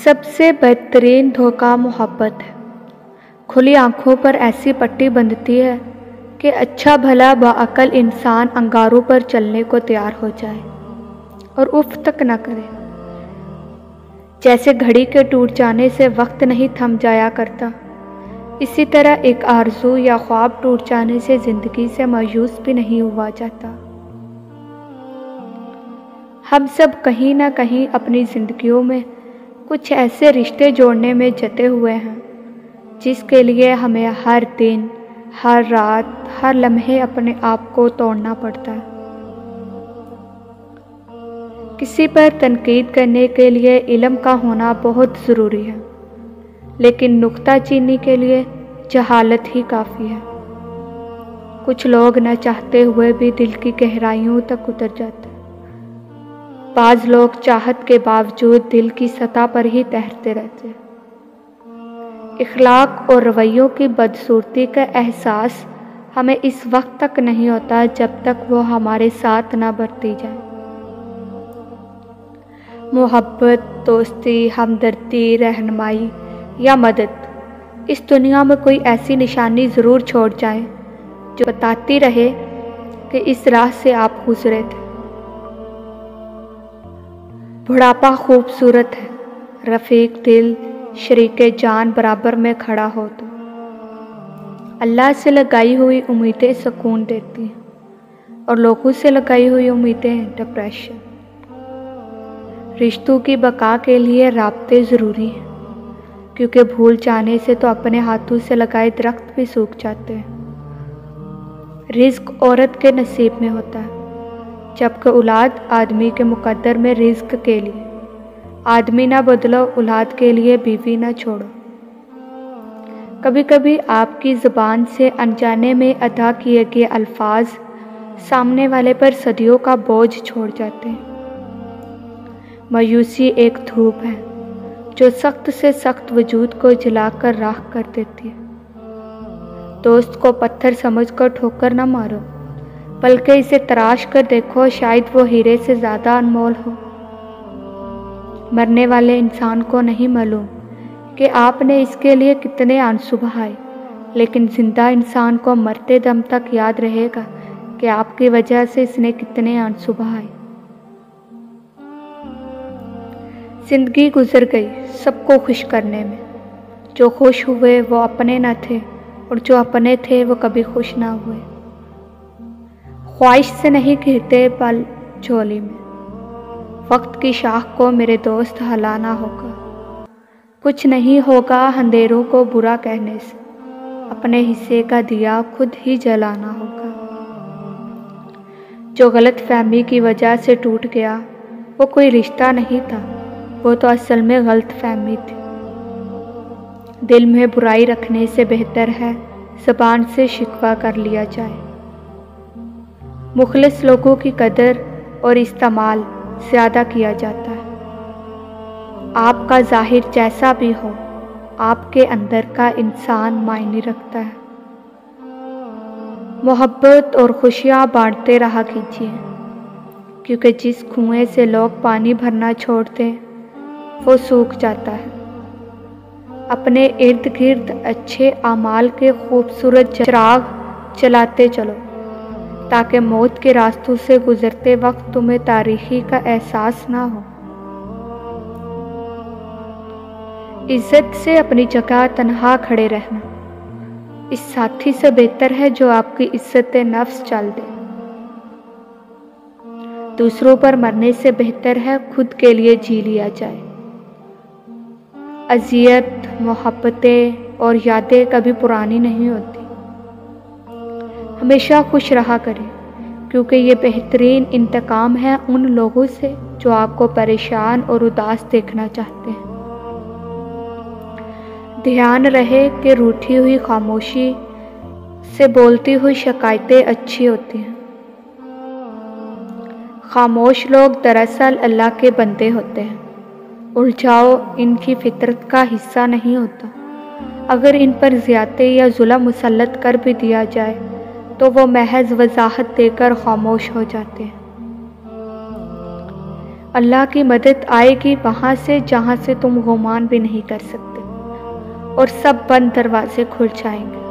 سب سے بہترین دھوکہ محبت ہے۔ کھلی آنکھوں پر ایسی پٹی بندھتی ہے کہ اچھا بھلا باعقل انسان انگاروں پر چلنے کو تیار ہو جائے اور اف تک نہ کرے۔ جیسے گھڑی کے ٹوٹ جانے سے وقت نہیں تھم جایا کرتا، اسی طرح ایک آرزو یا خواب ٹوٹ جانے سے زندگی سے مایوس بھی نہیں ہوا جاتا۔ ہم سب کہیں نہ کہیں اپنی زندگیوں میں کچھ ایسے رشتے جوڑنے میں جتے ہوئے ہیں جس کے لیے ہمیں ہر دن، ہر رات، ہر لمحے اپنے آپ کو توڑنا پڑتا ہے۔ کسی پر تنقید کرنے کے لیے علم کا ہونا بہت ضروری ہے، لیکن نکتہ چینی کے لیے جہالت ہی کافی ہے۔ کچھ لوگ نہ چاہتے ہوئے بھی دل کی گہرائیوں تک اتر جاتے ہیں۔ بعض لوگ چاہت کے باوجود دل کی سطح پر ہی تیرتے رہتے ہیں۔ اخلاق اور رویوں کی بدصورتی کا احساس ہمیں اس وقت تک نہیں ہوتا جب تک وہ ہمارے ساتھ نہ برتی جائے۔ محبت، دوستی، ہمدردی، رہنمائی یا مدد اس دنیا میں کوئی ایسی نشانی ضرور چھوڑ جائیں جو بتاتی رہے کہ اس راہ سے آپ گزرے تھے۔ بڑھاپا خوبصورت ہے، رفیق دل، شریک جان برابر میں کھڑا ہو تو۔ اللہ سے لگائی ہوئی امیدیں سکون دیتی ہیں اور لوگوں سے لگائی ہوئی امیدیں ڈپریشن۔ رشتوں کی بقا کے لیے رابطے ضروری ہیں، کیونکہ بھول جانے سے تو اپنے ہاتھوں سے لگائے درخت بھی سوکھ جاتے ہیں۔ رزق عورت کے نصیب میں ہوتا ہے، جبکہ اولاد آدمی کے مقدر میں رزق کے لیے۔ آدمی نہ بدلو، اولاد کے لیے بیوی نہ چھوڑو۔ کبھی کبھی آپ کی زبان سے انجانے میں ادا کیے گئے الفاظ سامنے والے پر صدیوں کا بوجھ چھوڑ جاتے ہیں۔ مایوسی ایک دھوپ ہے جو سخت سے سخت وجود کو جلا کر راکھ کر دیتی ہے۔ دوست کو پتھر سمجھ کر ٹھوکر نہ مارو، بلکہ اسے تراش کر دیکھو، شاید وہ ہیرے سے زیادہ انمول ہو۔ مرنے والے انسان کو نہیں معلوم کہ آپ نے اس کے لیے کتنے آنسو بہائے، لیکن زندہ انسان کو مرتے دم تک یاد رہے گا کہ آپ کی وجہ سے اس نے کتنے آنسو بہائے۔ زندگی گزر گئی سب کو خوش کرنے میں۔ جو خوش ہوئے وہ اپنے نہ تھے، اور جو اپنے تھے وہ کبھی خوش نہ ہوئے۔ خواہش سے نہیں گرتے پل جھولی میں، وقت کی شاخ کو میرے دوست ہلانا ہوگا۔ کچھ نہیں ہوگا اندھیروں کو برا کہنے سے، اپنے حصے کا دیا خود ہی جلانا ہوگا۔ جو غلط فہمی کی وجہ سے ٹوٹ گیا وہ کوئی رشتہ نہیں تھا، وہ تو اصل میں غلط فہمی تھی۔ دل میں برائی رکھنے سے بہتر ہے زبان سے شکوہ کر لیا جائے۔ مخلص لوگوں کی قدر اور استعمال زیادہ کیا جاتا ہے۔ آپ کا ظاہر جیسا بھی ہو، آپ کے اندر کا انسان معنی رکھتا ہے۔ محبت اور خوشیاں بانٹتے رہا کیجیے، کیونکہ جس کنویں سے لوگ پانی بھرنا چھوڑتے ہیں وہ سوکھ جاتا ہے۔ اپنے ارد گرد اچھے اعمال کے خوبصورت چراغ جلاتے چلو، تاکہ موت کے راستوں سے گزرتے وقت تمہیں تاریکی کا احساس نہ ہو۔ عزت سے اپنی جگہ تنہا کھڑے رہنا اس ساتھی سے بہتر ہے جو آپ کی عزت نفس چل دے۔ دوسروں پر مرنے سے بہتر ہے خود کے لیے جی لیا جائے۔ اذیت، محبتیں اور یادیں کبھی پرانی نہیں ہوتی۔ ہمیشہ خوش رہا کریں، کیونکہ یہ بہترین انتقام ہے ان لوگوں سے جو آپ کو پریشان اور اداس دیکھنا چاہتے ہیں۔ دھیان رہے کہ روٹھی ہوئی خاموشی سے بولتی ہوئی شکایتیں اچھی ہوتی ہیں۔ خاموش لوگ دراصل اللہ کے بندے ہوتے ہیں۔ الجھاؤ ان کی فطرت کا حصہ نہیں ہوتا۔ اگر ان پر زیادتی یا ظلم مسلط کر بھی دیا جائے تو وہ محض وضاحت دے کر خاموش ہو جاتے ہیں۔ اللہ کی مدد آئے گی وہاں سے جہاں سے تم گمان بھی نہیں کر سکتے، اور سب بند دروازے کھل جائیں گے۔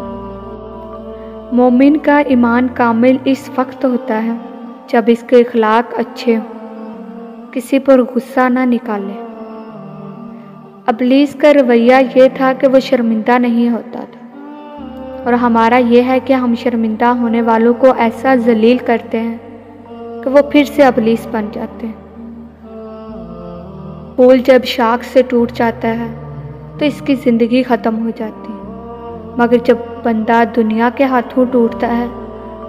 مومن کا ایمان کامل اس وقت ہوتا ہے جب اس کے اخلاق اچھے ہوں، کسی پر غصہ نہ نکالے۔ ابلیس کا رویہ یہ تھا کہ وہ شرمندہ نہیں ہوتا تھا، اور ہمارا یہ ہے کہ ہم شرمندہ ہونے والوں کو ایسا ذلیل کرتے ہیں کہ وہ پھر سے ابلیس بن جاتے ہیں۔ پھول جب شاخ سے ٹوٹ جاتا ہے تو اس کی زندگی ختم ہو جاتی ہے، مگر جب بندہ دنیا کے ہاتھوں ٹوٹتا ہے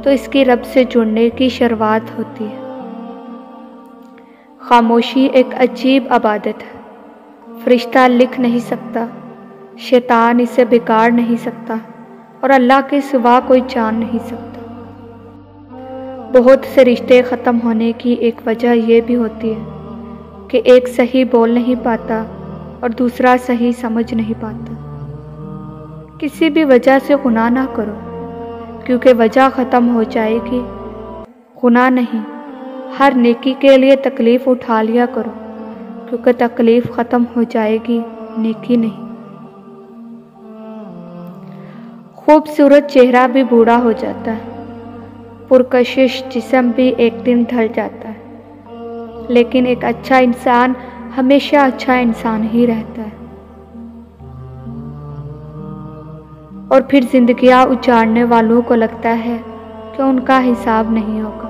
تو اس کی رب سے جڑنے کی شروعات ہوتی ہے۔ خاموشی ایک عجیب عبادت ہے، فرشتہ لکھ نہیں سکتا، شیطان اسے بگاڑ نہیں سکتا، اور اللہ کے سوا کوئی جان نہیں سکتا۔ بہت سے رشتے ختم ہونے کی ایک وجہ یہ بھی ہوتی ہے کہ ایک صحیح بول نہیں پاتا اور دوسرا صحیح سمجھ نہیں پاتا۔ کسی بھی وجہ سے گناہ نہ کرو، کیونکہ وجہ ختم ہو جائے گی۔ گناہ نہیں، ہر نیکی کے لیے تکلیف اٹھا لیا کرو، کیونکہ تکلیف ختم ہو جائے گی، نیکی نہیں۔ خوبصورت چہرہ بھی بوڑھا ہو جاتا ہے، پرکشش جسم بھی ایک دن ڈھل جاتا ہے، لیکن ایک اچھا انسان ہمیشہ اچھا انسان ہی رہتا ہے۔ اور پھر زندگیاں اجاڑنے والوں کو لگتا ہے کہ ان کا حساب نہیں ہوگا۔